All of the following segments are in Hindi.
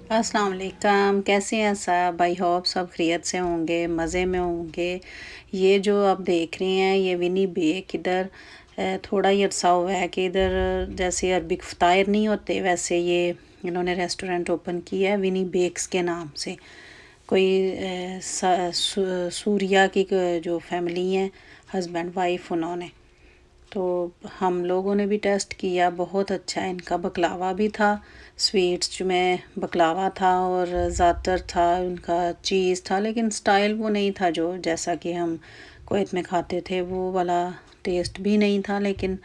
अस्सलाम वालेकुम, कैसे हैं सब? आई होप सब खैरियत से होंगे, मज़े में होंगे। ये जो आप देख रहे हैं ये विनी बेक इधर थोड़ा ही अरसा हुआ है कि इधर जैसे अरबिक फ़तायर नहीं होते वैसे ये इन्होंने रेस्टोरेंट ओपन किया है विनी बेक्स के नाम से। कोई सूरिया की जो फैमिली है, हस्बैंड वाइफ उन्होंने। तो हम लोगों ने भी टेस्ट किया, बहुत अच्छा है। इनका बकलावा भी था, स्वीट्स में बकलावा था और ज़ातर था, उनका चीज़ था, लेकिन स्टाइल वो नहीं था जो जैसा कि हम कुवैत में खाते थे, वो वाला टेस्ट भी नहीं था। लेकिन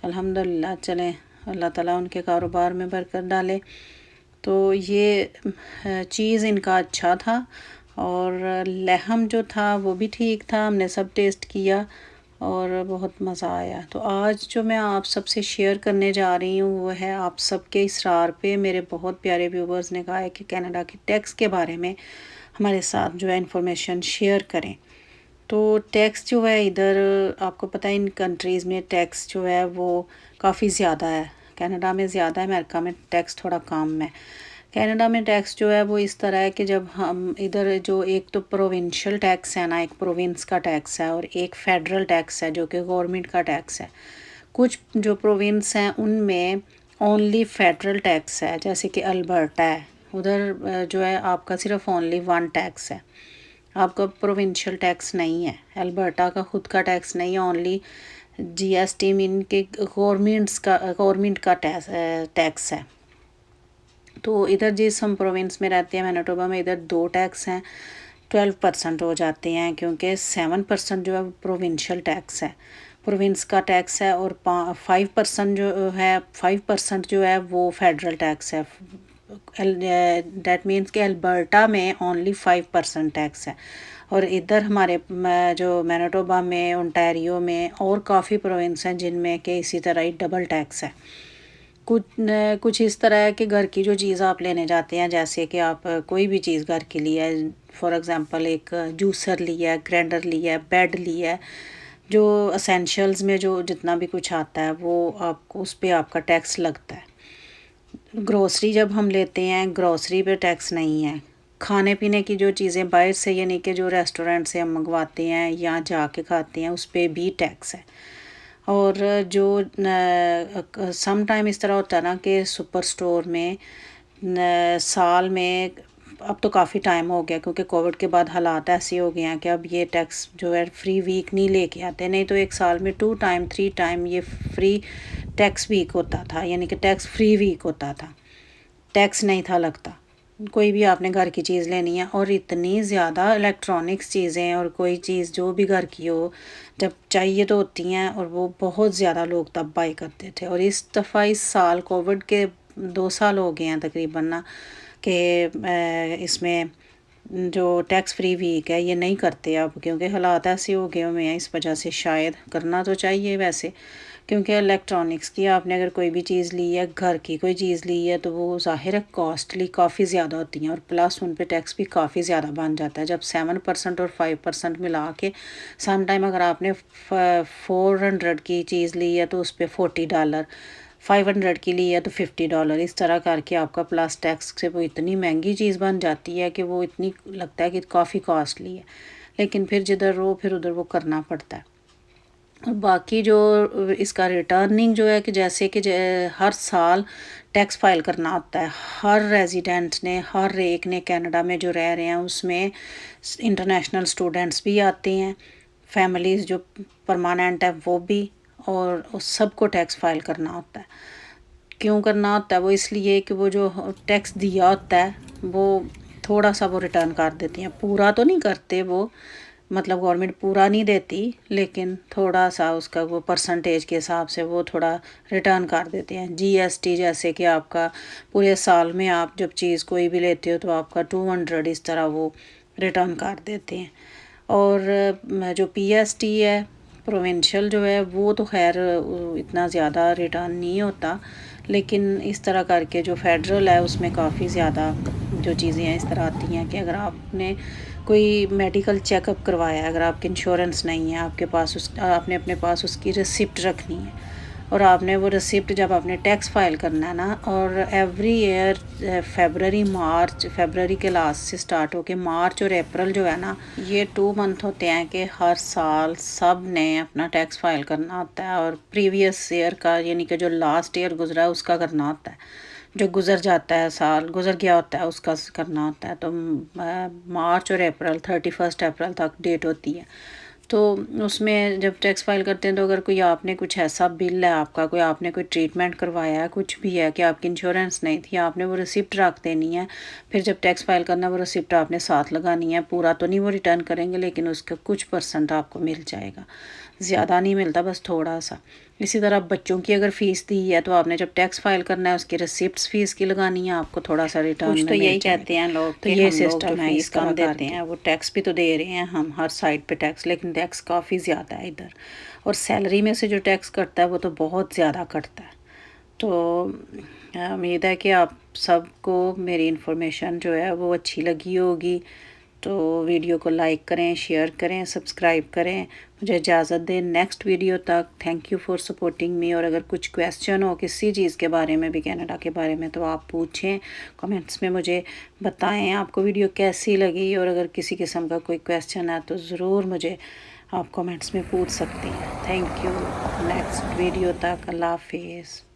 अल्हम्दुलिल्लाह चलें, अल्लाह ताला उनके कारोबार में बरकत डाले। तो ये चीज़ इनका अच्छा था और लहम जो था वो भी ठीक था, हमने सब टेस्ट किया और बहुत मज़ा आया। तो आज जो मैं आप सबसे शेयर करने जा रही हूँ वो है आप सबके इसरार पे मेरे बहुत प्यारे व्यूवर्स ने कहा है कि कनाडा की टैक्स के बारे में हमारे साथ जो है इंफॉर्मेशन शेयर करें। तो टैक्स जो है इधर आपको पता है इन कंट्रीज़ में टैक्स जो है वो काफ़ी ज़्यादा है। कनाडा में ज़्यादा है, अमेरिका में टैक्स थोड़ा कम है। कनाडा में टैक्स जो है वो इस तरह है कि जब हम इधर जो एक तो प्रोविंशियल टैक्स है ना, एक प्रोविंस का टैक्स है और एक फेडरल टैक्स है जो कि गवर्नमेंट का टैक्स है। कुछ जो प्रोविंस हैं उनमें ओनली फेडरल टैक्स है, जैसे कि अल्बर्टा है, उधर जो है आपका सिर्फ ओनली वन टैक्स है, आपका प्रोविंशियल टैक्स नहीं है। अल्बर्टा का खुद का टैक्स नहीं है, ओनली जीएसटी मीन के गवर्नमेंट का टैक्स है। तो इधर जिस हम प्रोविंस में रहते हैं मैनिटोबा में, इधर 2 टैक्स हैं, 12% हो जाते हैं क्योंकि 7% जो है प्रोविंशियल टैक्स है, प्रोविंस का टैक्स है और 5% जो है 5% जो है वो फेडरल टैक्स है। दैट मीन्स कि अल्बर्टा में ओनली 5% टैक्स है और इधर हमारे जो मैनिटोबा में, ओंटारियो में और काफ़ी प्रोविंस हैं जिनमें कि इसी तरह ही डबल टैक्स है। कुछ इस तरह है कि घर की जो चीज़ आप लेने जाते हैं, जैसे कि आप कोई भी चीज़ घर के लिए है, फॉर एग्ज़ाम्पल एक जूसर लिया है, ग्राइंडर लिया है, बेड लिया है, जो असेंशियल्स में जो जितना भी कुछ आता है वो आपको उस पे आपका टैक्स लगता है। ग्रोसरी जब हम लेते हैं, ग्रोसरी पे टैक्स नहीं है। खाने पीने की जो चीज़ें बाहर से, यानी कि जो रेस्टोरेंट से हम मंगवाते हैं या जाके खाते हैं, उस पे भी टैक्स है। और जो सम टाइम इस तरह होता है ना कि सुपर स्टोर में साल में, अब तो काफ़ी टाइम हो गया क्योंकि कोविड के बाद हालात ऐसे हो गए हैं कि अब ये टैक्स जो है फ्री वीक नहीं लेके आते, नहीं तो एक साल में 2 टाइम 3 टाइम ये फ्री टैक्स वीक होता था, यानी कि टैक्स फ्री वीक होता था, टैक्स नहीं था लगता। कोई भी आपने घर की चीज़ लेनी है और इतनी ज़्यादा इलेक्ट्रॉनिक्स चीज़ें और कोई चीज़ जो भी घर की हो जब चाहिए तो होती हैं, और वो बहुत ज़्यादा लोग तब बाई करते थे। और इस दफ़ा इस साल कोविड के 2 साल हो गए हैं तकरीबन ना कि इसमें जो टैक्स फ्री वीक है ये नहीं करते अब, क्योंकि हालात ऐसे हो गए हुए हैं, इस वजह से शायद करना तो चाहिए वैसे, क्योंकि इलेक्ट्रॉनिक्स की आपने अगर कोई भी चीज़ ली है, घर की कोई चीज़ ली है, तो वो ज़ाहिर है कॉस्टली काफ़ी ज़्यादा होती हैं और प्लस उन पे टैक्स भी काफ़ी ज़्यादा बन जाता है। जब 7% और 5% मिला के सम टाइम अगर आपने 400 की चीज़ ली है तो उस पर $40, 500 की ली है तो $50, इस तरह करके आपका प्लस टैक्स से वो इतनी महंगी चीज़ बन जाती है कि वो इतनी लगता है कि काफ़ी कॉस्टली है, लेकिन फिर जिधर रहो फिर उधर वो करना पड़ता है। और बाकी जो इसका रिटर्निंग जो है कि जैसे कि हर साल टैक्स फाइल करना होता है, हर रेजिडेंट ने, हर एक ने कनाडा में जो रह रहे हैं उसमें इंटरनेशनल स्टूडेंट्स भी आते हैं, फैमिलीज़ जो परमानेंट है वो भी, और उस सबको टैक्स फाइल करना होता है। क्यों करना होता है? वो इसलिए कि वो जो टैक्स दिया होता है वो थोड़ा सा वो रिटर्न कर देती हैं, पूरा तो नहीं करते वो, मतलब गवर्नमेंट पूरा नहीं देती, लेकिन थोड़ा सा उसका वो परसेंटेज के हिसाब से वो थोड़ा रिटर्न कर देते हैं। जीएसटी जैसे कि आपका पूरे साल में आप जब चीज़ कोई भी लेते हो तो आपका 200 इस तरह वो रिटर्न कर देते हैं। और जो पीएसटी है प्रोविंशियल जो है वो तो खैर इतना ज़्यादा रिटर्न नहीं होता, लेकिन इस तरह करके जो फेडरल है उसमें काफ़ी ज़्यादा जो चीज़ें हैं इस तरह आती हैं कि अगर आपने कोई मेडिकल चेकअप करवाया है, अगर आपके इंश्योरेंस नहीं है आपके पास, उस आपने अपने पास उसकी रिसिप्ट रखनी है, और आपने वो रिसिप्ट जब आपने टैक्स फाइल करना है ना, और एवरी ईयर फरवरी के लास्ट से स्टार्ट होके मार्च और अप्रैल जो है ना, ये 2 मंथ होते हैं कि हर साल सब ने अपना टैक्स फाइल करना होता है, और प्रीवियस ईयर का यानी कि जो लास्ट ईयर गुजरा है उसका करना होता है, जो गुज़र जाता है साल गुज़र गया होता है उसका करना होता है। तो मार्च और अप्रैल 31 अप्रैल तक डेट होती है। तो उसमें जब टैक्स फाइल करते हैं तो अगर कोई आपने कुछ ऐसा बिल है आपका, कोई आपने कोई ट्रीटमेंट करवाया है, कुछ भी है कि आपकी इंश्योरेंस नहीं थी, आपने वो रिसिप्ट रख देनी है। फिर जब टैक्स फाइल करना वो रिसिप्ट आपने साथ लगानी है। पूरा तो नहीं वो रिटर्न करेंगे, लेकिन उसका कुछ परसेंट आपको मिल जाएगा, ज़्यादा नहीं मिलता, बस थोड़ा सा। इसी तरह बच्चों की अगर फ़ीस दी है तो आपने जब टैक्स फाइल करना है उसकी रिसिप्ट्स फ़ीस की लगानी है, आपको थोड़ा सा रिटर्न कुछ में तो मिल यही जाएगा। कहते हैं लोग तो कि ये हम लोग जो सिस्टम है, फीस इसका कम हम देते करके हैं। वो टैक्स भी तो दे रहे हैं हम हर साइड पे टैक्स, लेकिन टैक्स काफ़ी ज़्यादा है इधर। और सैलरी में से जो टैक्स कटता है वो तो बहुत ज़्यादा कटता है। तो उम्मीद है कि आप सबको मेरी इन्फॉर्मेशन जो है वो अच्छी लगी होगी। तो वीडियो को लाइक करें, शेयर करें, सब्सक्राइब करें। मुझे इजाज़त दें नेक्स्ट वीडियो तक। Thank you for supporting me. और अगर कुछ क्वेश्चन हो किसी चीज़ के बारे में भी, कनाडा के बारे में, तो आप पूछें कमेंट्स में, मुझे बताएं आपको वीडियो कैसी लगी। और अगर किसी किस्म का कोई क्वेश्चन है तो ज़रूर मुझे आप कमेंट्स में पूछ सकते हैं। Thank you. नेक्स्ट वीडियो तक अल्लाह हाफिज़।